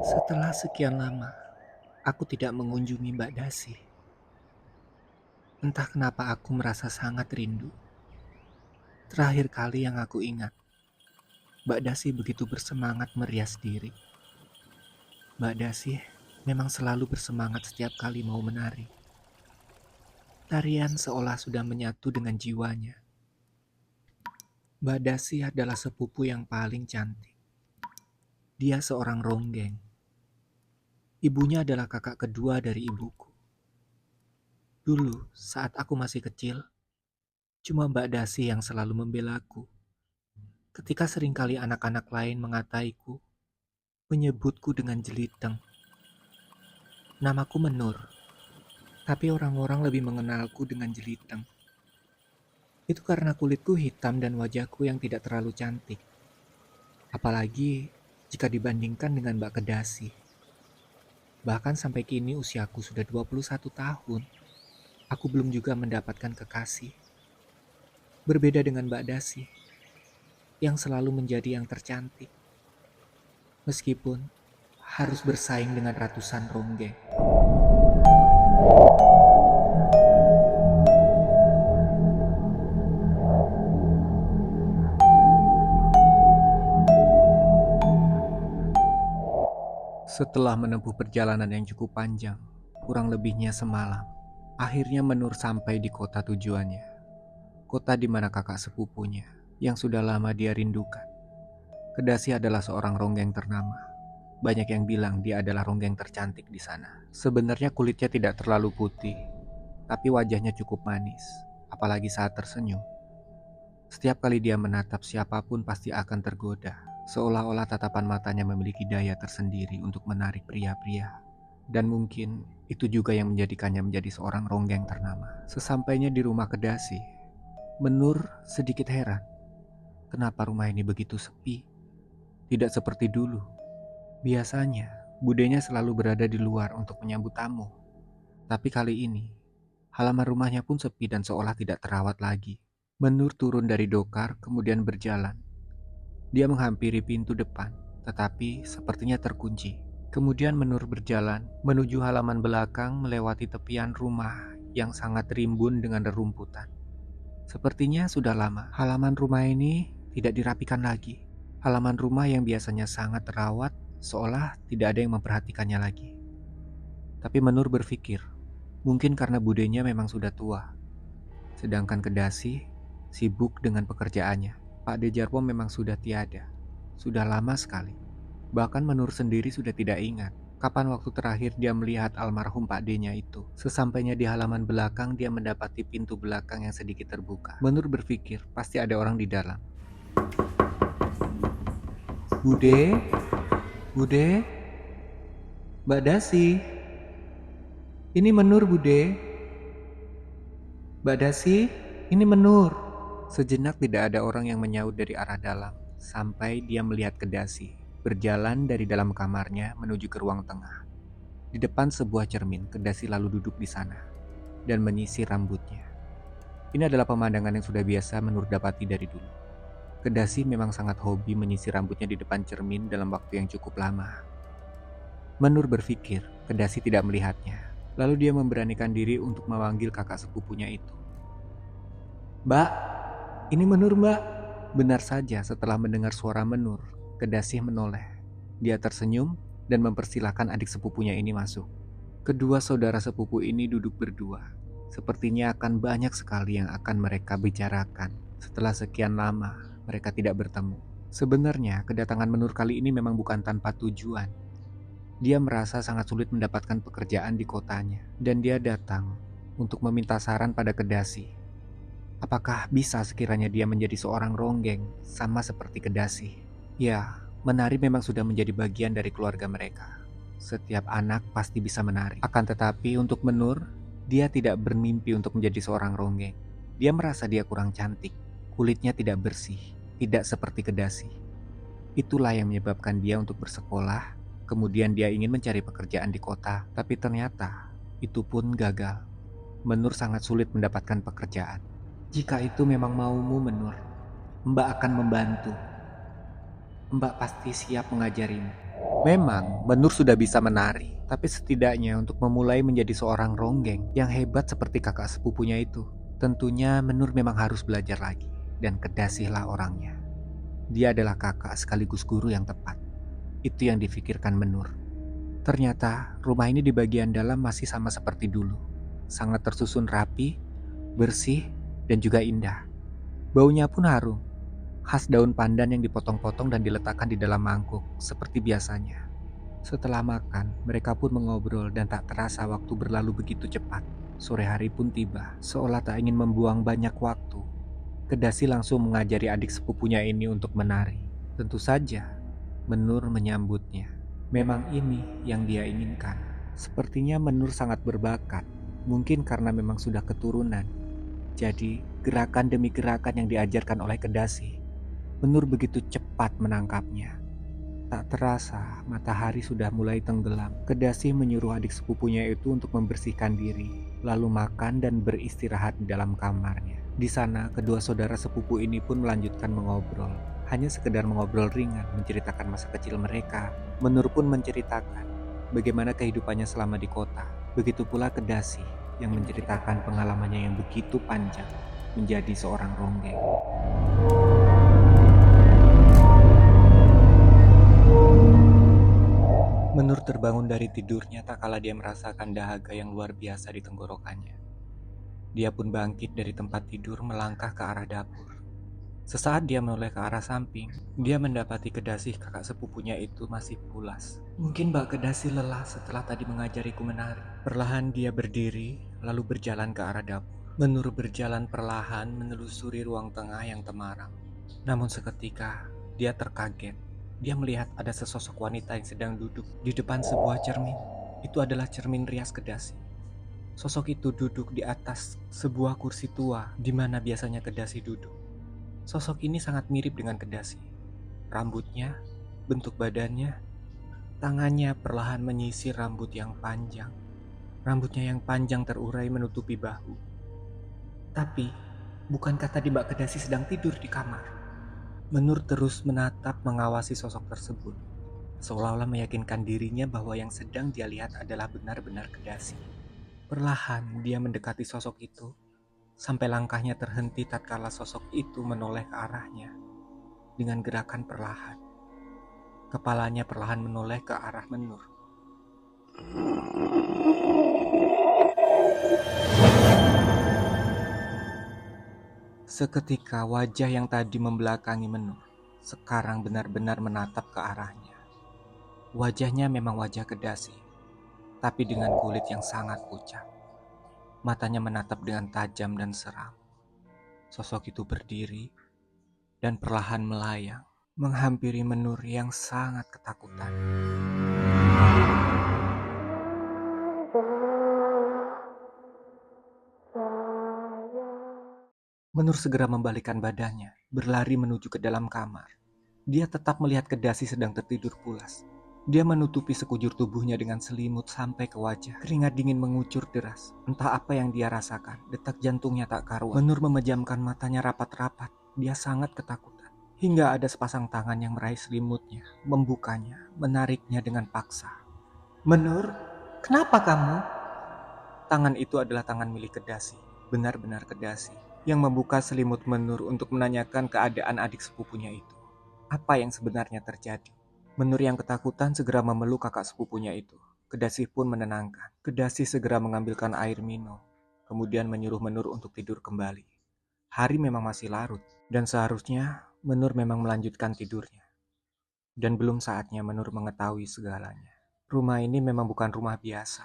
Setelah sekian lama, aku tidak mengunjungi Mbak Dasi. Entah kenapa aku merasa sangat rindu. Terakhir kali yang aku ingat, Mbak Dasi begitu bersemangat merias diri. Mbak Dasi memang selalu bersemangat setiap kali mau menari. Tarian seolah sudah menyatu dengan jiwanya. Mbak Dasi adalah sepupu yang paling cantik. Dia seorang ronggeng. Ibunya adalah kakak kedua dari ibuku. Dulu, saat aku masih kecil, cuma Mbak Dasi yang selalu membelaku. Ketika seringkali anak-anak lain mengataiku, menyebutku dengan jeliteng. Namaku Menur, tapi orang-orang lebih mengenalku dengan jeliteng. Itu karena kulitku hitam dan wajahku yang tidak terlalu cantik. Apalagi jika dibandingkan dengan Mbak Kedasi. Bahkan sampai kini usiaku sudah 21 tahun. Aku belum juga mendapatkan kekasih. Berbeda dengan Mbak Dasi, yang selalu menjadi yang tercantik. Meskipun harus bersaing dengan ratusan ronggeng. Setelah menempuh perjalanan yang cukup panjang, kurang lebihnya semalam, akhirnya Menur sampai di kota tujuannya. Kota di mana kakak sepupunya, yang sudah lama dia rindukan. Kedasi adalah seorang ronggeng ternama. Banyak yang bilang dia adalah ronggeng tercantik di sana. Sebenarnya kulitnya tidak terlalu putih, tapi wajahnya cukup manis, apalagi saat tersenyum. Setiap kali dia menatap siapapun pasti akan tergoda. Seolah-olah tatapan matanya memiliki daya tersendiri untuk menarik pria-pria. Dan mungkin itu juga yang menjadikannya menjadi seorang ronggeng ternama. Sesampainya di rumah Kedasi, Menur sedikit heran. Kenapa rumah ini begitu sepi? Tidak seperti dulu. Biasanya, budenya selalu berada di luar untuk menyambut tamu. Tapi kali ini, halaman rumahnya pun sepi dan seolah tidak terawat lagi. Menur turun dari dokar kemudian berjalan. Dia menghampiri pintu depan, tetapi sepertinya terkunci. Kemudian Menur berjalan menuju halaman belakang melewati tepian rumah yang sangat rimbun dengan rerumputan. Sepertinya sudah lama halaman rumah ini tidak dirapikan lagi. Halaman rumah yang biasanya sangat terawat seolah tidak ada yang memperhatikannya lagi. Tapi Menur berpikir, mungkin karena budenya memang sudah tua. Sedangkan Kedasi sibuk dengan pekerjaannya. Pak Dejarwo memang sudah tiada. Sudah lama sekali. Bahkan Menur sendiri sudah tidak ingat kapan waktu terakhir dia melihat almarhum Pak D-nya itu. Sesampainya di halaman belakang, dia mendapati pintu belakang yang sedikit terbuka. Menur berpikir pasti ada orang di dalam. Bude, Bude, Mbak Dasi, ini Menur Bude. Mbak Dasi, ini Menur. Sejenak tidak ada orang yang menyaut dari arah dalam, sampai dia melihat Kedasi berjalan dari dalam kamarnya menuju ke ruang tengah. Di depan sebuah cermin, Kedasi lalu duduk di sana dan menyisir rambutnya. Ini adalah pemandangan yang sudah biasa Menur dapati dari dulu. Kedasi memang sangat hobi menyisir rambutnya di depan cermin dalam waktu yang cukup lama. Menur berpikir Kedasi tidak melihatnya. Lalu dia memberanikan diri untuk memanggil kakak sepupunya itu. Mbak, ini Menur Mbak. Benar saja setelah mendengar suara Menur, Kedasi menoleh. Dia tersenyum dan mempersilahkan adik sepupunya ini masuk. Kedua saudara sepupu ini duduk berdua. Sepertinya akan banyak sekali yang akan mereka bicarakan setelah sekian lama mereka tidak bertemu. Sebenarnya kedatangan Menur kali ini memang bukan tanpa tujuan. Dia merasa sangat sulit mendapatkan pekerjaan di kotanya, dan dia datang untuk meminta saran pada Kedasi. Apakah bisa sekiranya dia menjadi seorang ronggeng sama seperti Kedasi? Ya, menari memang sudah menjadi bagian dari keluarga mereka. Setiap anak pasti bisa menari. Akan tetapi untuk Menur, dia tidak bermimpi untuk menjadi seorang ronggeng. Dia merasa dia kurang cantik, kulitnya tidak bersih, tidak seperti Kedasi. Itulah yang menyebabkan dia untuk bersekolah. Kemudian dia ingin mencari pekerjaan di kota, tapi ternyata itu pun gagal. Menur sangat sulit mendapatkan pekerjaan. Jika itu memang maumu Menur, Mbak akan membantu. Mbak pasti siap mengajarimu. Memang, Menur sudah bisa menari, tapi setidaknya untuk memulai menjadi seorang ronggeng yang hebat seperti kakak sepupunya itu, tentunya Menur memang harus belajar lagi, dan Kedasihlah orangnya. Dia adalah kakak sekaligus guru yang tepat. Itu yang difikirkan Menur. Ternyata rumah ini di bagian dalam masih sama seperti dulu. Sangat tersusun rapi, bersih, dan juga indah. Baunya pun harum, khas daun pandan yang dipotong-potong dan diletakkan di dalam mangkuk, seperti biasanya. Setelah makan, mereka pun mengobrol dan tak terasa waktu berlalu begitu cepat. Sore hari pun tiba, seolah tak ingin membuang banyak waktu. Kedasi langsung mengajari adik sepupunya ini untuk menari. Tentu saja, Menur menyambutnya. Memang ini yang dia inginkan. Sepertinya Menur sangat berbakat, mungkin karena memang sudah keturunan. Jadi, gerakan demi gerakan yang diajarkan oleh Kedasi, Menur begitu cepat menangkapnya. Tak terasa, matahari sudah mulai tenggelam. Kedasi menyuruh adik sepupunya itu untuk membersihkan diri, lalu makan dan beristirahat di dalam kamarnya. Di sana, kedua saudara sepupu ini pun melanjutkan mengobrol. Hanya sekedar mengobrol ringan, menceritakan masa kecil mereka. Menur pun menceritakan bagaimana kehidupannya selama di kota. Begitu pula Kedasi yang menceritakan pengalamannya yang begitu panjang menjadi seorang ronggeng. Menur terbangun dari tidurnya tak kala dia merasakan dahaga yang luar biasa di tenggorokannya. Dia pun bangkit dari tempat tidur melangkah ke arah dapur. Sesaat dia menoleh ke arah samping, dia mendapati Kedasih kakak sepupunya itu masih pulas. Mungkin Mbak Kedasih lelah setelah tadi mengajariku menari. Perlahan dia berdiri, lalu berjalan ke arah dapur. Menur berjalan perlahan menelusuri ruang tengah yang temaram. Namun seketika, dia terkaget. Dia melihat ada sesosok wanita yang sedang duduk di depan sebuah cermin. Itu adalah cermin rias Kedasi. Sosok itu duduk di atas sebuah kursi tua di mana biasanya Kedasi duduk. Sosok ini sangat mirip dengan Kedasi. Rambutnya, bentuk badannya, tangannya perlahan menyisir rambut yang panjang. Rambutnya yang panjang terurai menutupi bahu. Tapi, bukankah tadi Mbak Kedasi sedang tidur di kamar? Menur terus menatap mengawasi sosok tersebut, seolah-olah meyakinkan dirinya bahwa yang sedang dia lihat adalah benar-benar Kedasi. Perlahan dia mendekati sosok itu, sampai langkahnya terhenti tatkala sosok itu menoleh ke arahnya. Dengan gerakan perlahan, kepalanya perlahan menoleh ke arah Menur. Seketika wajah yang tadi membelakangi Menur sekarang benar-benar menatap ke arahnya. Wajahnya memang wajah Kedasi, tapi dengan kulit yang sangat pucat. Matanya menatap dengan tajam dan seram. Sosok itu berdiri dan perlahan melayang, menghampiri Menur yang sangat ketakutan. Menur segera membalikkan badannya, berlari menuju ke dalam kamar. Dia tetap melihat Kedasi sedang tertidur pulas. Dia menutupi sekujur tubuhnya dengan selimut sampai ke wajah. Keringat dingin mengucur deras. Entah apa yang dia rasakan. Detak jantungnya tak karuan. Menur memejamkan matanya rapat-rapat. Dia sangat ketakutan. Hingga ada sepasang tangan yang meraih selimutnya, membukanya, menariknya dengan paksa. Menur, kenapa kamu? Tangan itu adalah tangan milik Kedasi. Benar-benar Kedasi yang membuka selimut Menur untuk menanyakan keadaan adik sepupunya itu. Apa yang sebenarnya terjadi? Menur yang ketakutan segera memeluk kakak sepupunya itu. Kedasi pun menenangkan. Kedasi segera mengambilkan air minum, kemudian menyuruh Menur untuk tidur kembali. Hari memang masih larut, dan seharusnya Menur memang melanjutkan tidurnya. Dan belum saatnya Menur mengetahui segalanya. Rumah ini memang bukan rumah biasa,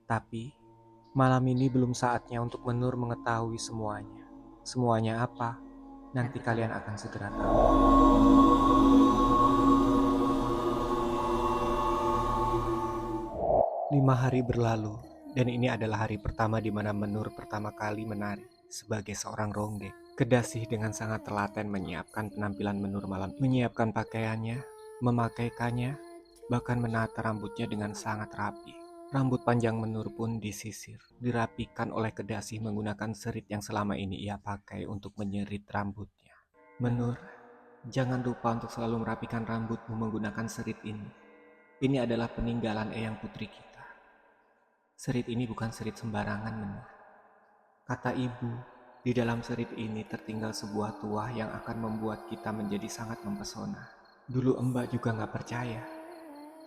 tapi malam ini belum saatnya untuk Menur mengetahui semuanya. Semuanya apa? Nanti kalian akan segera tahu. 5 hari berlalu, dan ini adalah hari pertama di mana Menur pertama kali menari sebagai seorang ronggeng. Kedasih dengan sangat telaten menyiapkan penampilan Menur malam, menyiapkan pakaiannya, memakaikannya, bahkan menata rambutnya dengan sangat rapi. Rambut panjang Menur pun disisir, dirapikan oleh Kedasih menggunakan serit yang selama ini ia pakai untuk menyerit rambutnya. Menur, Jangan lupa untuk selalu merapikan rambutmu menggunakan serit ini. Ini adalah peninggalan Eyang Putri kita. Serit ini bukan serit sembarangan, Menur. Kata ibu, di dalam serit ini tertinggal sebuah tuah yang akan membuat kita menjadi sangat mempesona. Dulu Mbak juga gak percaya,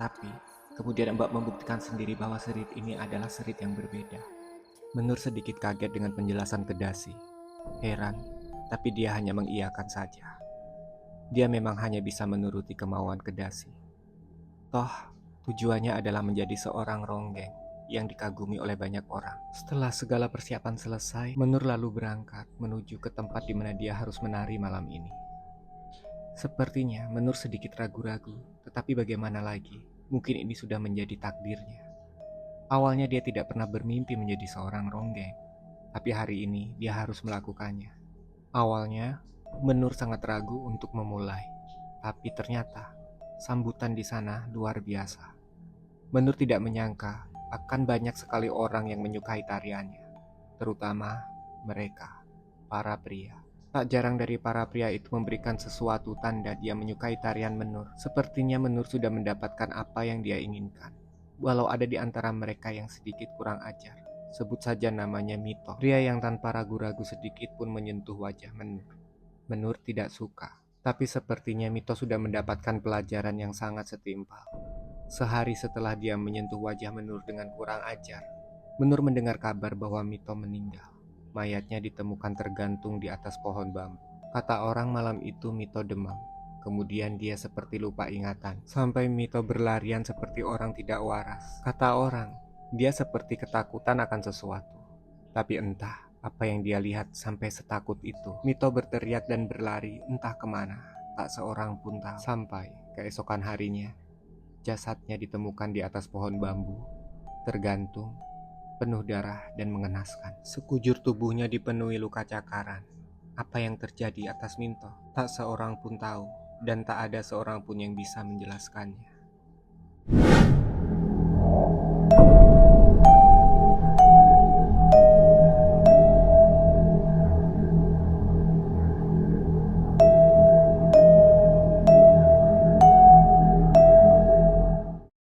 tapi kemudian Mbak membuktikan sendiri bahwa serit ini adalah serit yang berbeda. Menur sedikit kaget dengan penjelasan Kedasi. Heran, tapi dia hanya mengiyakan saja. Dia memang hanya bisa menuruti kemauan Kedasi. Toh, tujuannya adalah menjadi seorang ronggeng yang dikagumi oleh banyak orang. Setelah segala persiapan selesai, Menur lalu berangkat menuju ke tempat di mana dia harus menari malam ini. Sepertinya Menur sedikit ragu-ragu, tetapi bagaimana lagi? Mungkin ini sudah menjadi takdirnya. Awalnya dia tidak pernah bermimpi menjadi seorang ronggeng, tapi hari ini dia harus melakukannya. Awalnya, Menur sangat ragu untuk memulai, tapi ternyata sambutan di sana luar biasa. Menur tidak menyangka akan banyak sekali orang yang menyukai tariannya, terutama mereka, para pria. Tak jarang dari para pria itu memberikan sesuatu tanda dia menyukai tarian Menur. Sepertinya Menur sudah mendapatkan apa yang dia inginkan. Walau ada di antara mereka yang sedikit kurang ajar, sebut saja namanya Mito. Pria yang tanpa ragu-ragu sedikit pun menyentuh wajah Menur. Menur tidak suka, tapi sepertinya Mito sudah mendapatkan pelajaran yang sangat setimpal. Sehari setelah dia menyentuh wajah Menur dengan kurang ajar, Menur mendengar kabar bahwa Mito meninggal. Mayatnya ditemukan tergantung di atas pohon bambu. Kata orang malam itu Mito demam. Kemudian dia seperti lupa ingatan, sampai Mito berlarian seperti orang tidak waras. Kata orang, dia seperti ketakutan akan sesuatu. Tapi entah apa yang dia lihat sampai setakut itu. Mito berteriak dan berlari entah kemana. Tak seorang pun tahu. Sampai keesokan harinya, jasadnya ditemukan di atas pohon bambu, tergantung, penuh darah dan mengenaskan. Sekujur tubuhnya dipenuhi luka cakaran. Apa yang terjadi atas Minto, tak seorang pun tahu, dan tak ada seorang pun yang bisa menjelaskannya.